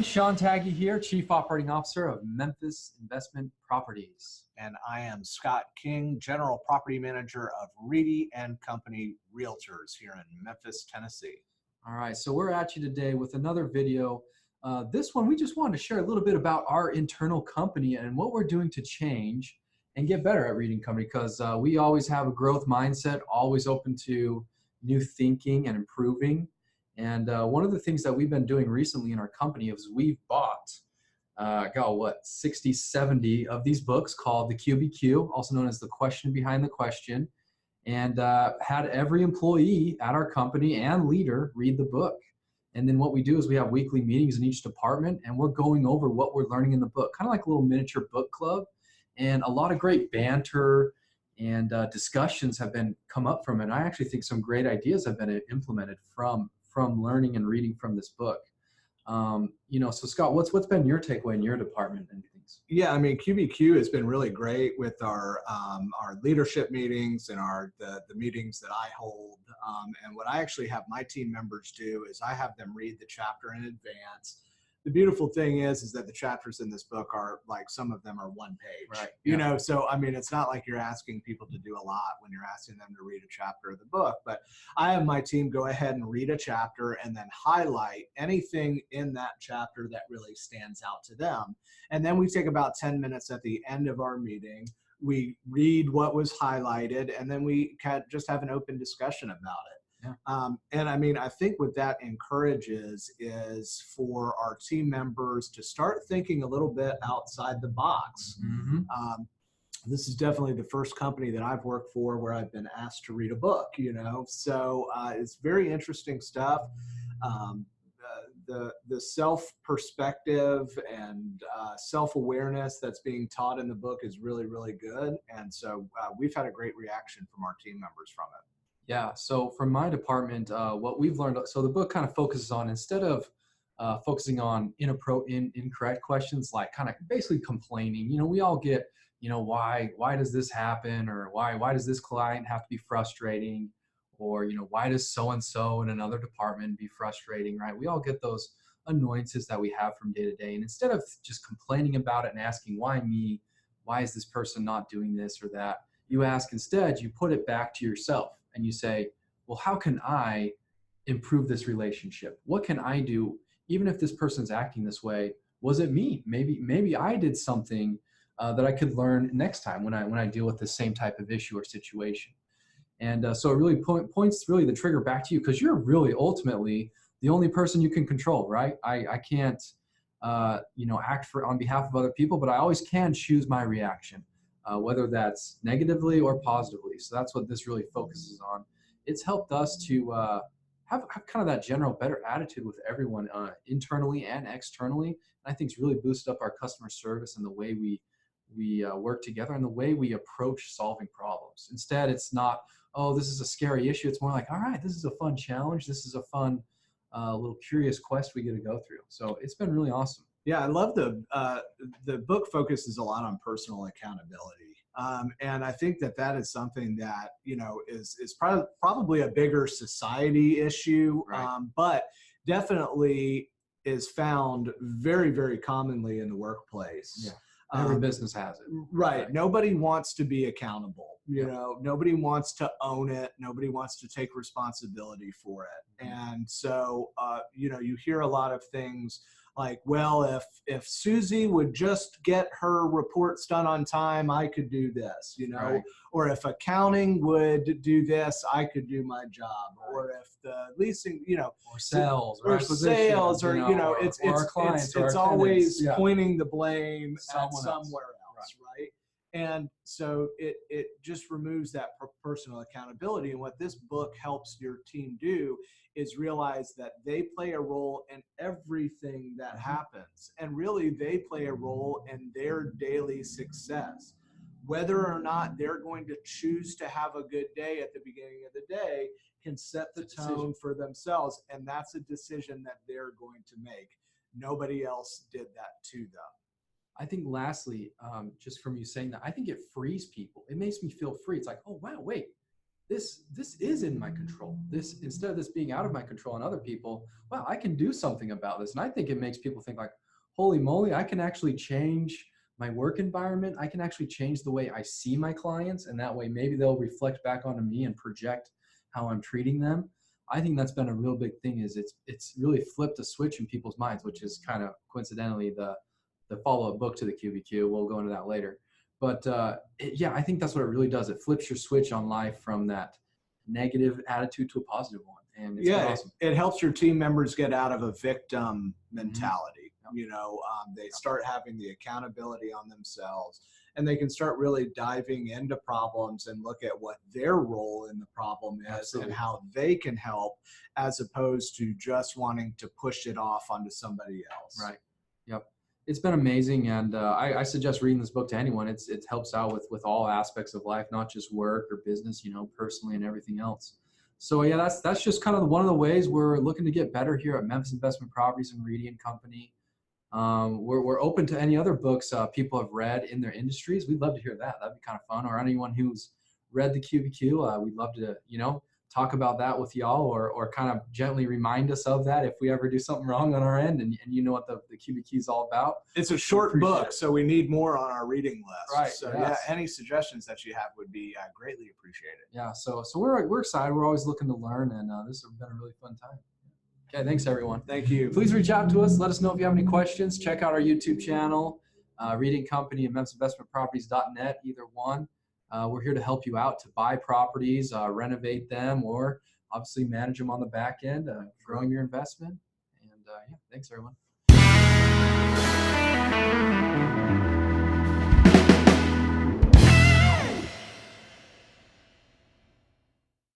everyone. Sean Taggy here, Chief Operating Officer of Memphis Investment Properties. And I am Scott King, General Property Manager of Reedy and Company Realtors here in Memphis, Tennessee. All right, so we're at you today with another video. This one, we just wanted to share a little bit about our internal company and what we're doing to change and get better at Reedy and Company, because we always have a growth mindset, always open to new thinking and improving. And one of the things that we've been doing recently in our company is we've bought, 60, 70 of these books called the QBQ, also known as the question behind the question, and had every employee at our company and leader read the book. And then what we do is we have weekly meetings in each department, and we're going over what we're learning in the book, kind of like a little miniature book club. And a lot of great banter and discussions have been come up from it. And I actually think some great ideas have been implemented from learning and reading from this book. So Scott, what's been your takeaway in your department and things? Yeah, I mean, QBQ has been really great with our leadership meetings and the meetings that I hold. And what I actually have my team members do is I have them read the chapter in advance. The beautiful thing is that the chapters in this book are like, some of them are one page, right? You know, so I mean, it's not like you're asking people to do a lot when you're asking them to read a chapter of the book, but I have my team go ahead and read a chapter and then highlight anything in that chapter that really stands out to them. And then we take about 10 minutes at the end of our meeting. We read what was highlighted, and then we can just have an open discussion about it. Yeah. And I mean, I think what that encourages is for our team members to start thinking a little bit outside the box. Mm-hmm. This is definitely the first company that I've worked for where I've been asked to read a book, you know, so it's very interesting stuff. The self-perspective and self-awareness that's being taught in the book is really, really good. And so we've had a great reaction from our team members from it. Yeah, so from my department, what we've learned, so the book kind of focuses on, instead of focusing on incorrect questions, like kind of basically complaining, you know, we all get, you know, why does this happen, or why does this client have to be frustrating, or, you know, why does so-and-so in another department be frustrating, right? We all get those annoyances that we have from day to day. And instead of just complaining about it and asking, why me, why is this person not doing this or that, you ask instead, you put it back to yourself. And you say, well, how can I improve this relationship? What can I do? Even if this person's acting this way, was it me? Maybe I did something that I could learn next time when I deal with the same type of issue or situation. And so it really points really the trigger back to you, because you're really ultimately the only person you can control, right? I can't act on behalf of other people, but I always can choose my reaction. Whether that's negatively or positively. So that's what this really focuses on. It's helped us to have kind of that general better attitude with everyone internally and externally. And I think it's really boosted up our customer service and the way we work together and the way we approach solving problems. Instead, it's not, oh, this is a scary issue. It's more like, all right, this is a fun challenge. This is a fun little curious quest we get to go through. So it's been really awesome. Yeah, I love the book focuses a lot on personal accountability. And I think that is something that, you know, is probably a bigger society issue, right. But definitely is found very, very commonly in the workplace. Yeah. Every business has it. Right. Nobody wants to be accountable. You know, nobody wants to own it. Nobody wants to take responsibility for it. Mm-hmm. And so, you hear a lot of things like, well, if Susie would just get her reports done on time, I could do this, you know, right. Or if accounting would do this, I could do my job, right. Or if the leasing, you know, or sales, or sales, or, you know, it's always pointing the blame at somewhere else, right? And so it just removes that personal accountability. And what this book helps your team do is realize that they play a role in everything that happens. And really, they play a role in their daily success. Whether or not they're going to choose to have a good day at the beginning of the day can set the tone for themselves. And that's a decision that they're going to make. Nobody else did that to them. I think lastly, just from you saying that, I think it frees people. It makes me feel free. It's like, oh, wow, wait, this is in my control. This, instead of this being out of my control on other people, wow, I can do something about this. And I think it makes people think like, holy moly, I can actually change my work environment. I can actually change the way I see my clients, and that way maybe they'll reflect back onto me and project how I'm treating them. I think that's been a real big thing. Is it's really flipped a switch in people's minds, which is kind of coincidentally the follow-up book to the QBQ. We'll go into that later. But yeah, I think that's what it really does. It flips your switch on life from that negative attitude to a positive one. And it's awesome. It helps your team members get out of a victim mentality. They start having the accountability on themselves, and they can start really diving into problems and look at what their role in the problem is and how they can help, as opposed to just wanting to push it off onto somebody else. Right. Yep. It's been amazing, and I suggest reading this book to anyone. It helps out with all aspects of life, not just work or business, personally and everything else. So yeah, that's just kind of one of the ways we're looking to get better here at Memphis Investment Properties and Reedy and Company. We're open to any other books people have read in their industries. We'd love to hear that. That'd be kind of fun. Or anyone who's read the QBQ, we'd love to talk about that with y'all, or kind of gently remind us of that if we ever do something wrong on our end, and you know what the QBQ is all about. It's a short book, so we need more on our reading list. Right. So yes. Yeah, any suggestions that you have would be greatly appreciated. Yeah. So we're excited. We're always looking to learn, and this has been a really fun time. Okay. Thanks everyone. Thank you. Please reach out to us. Let us know if you have any questions. Check out our YouTube channel, Reedy and Company and MemphisInvestmentProperties.net, either one. We're here to help you out to buy properties, renovate them, or obviously manage them on the back end, growing your investment. And yeah, thanks everyone.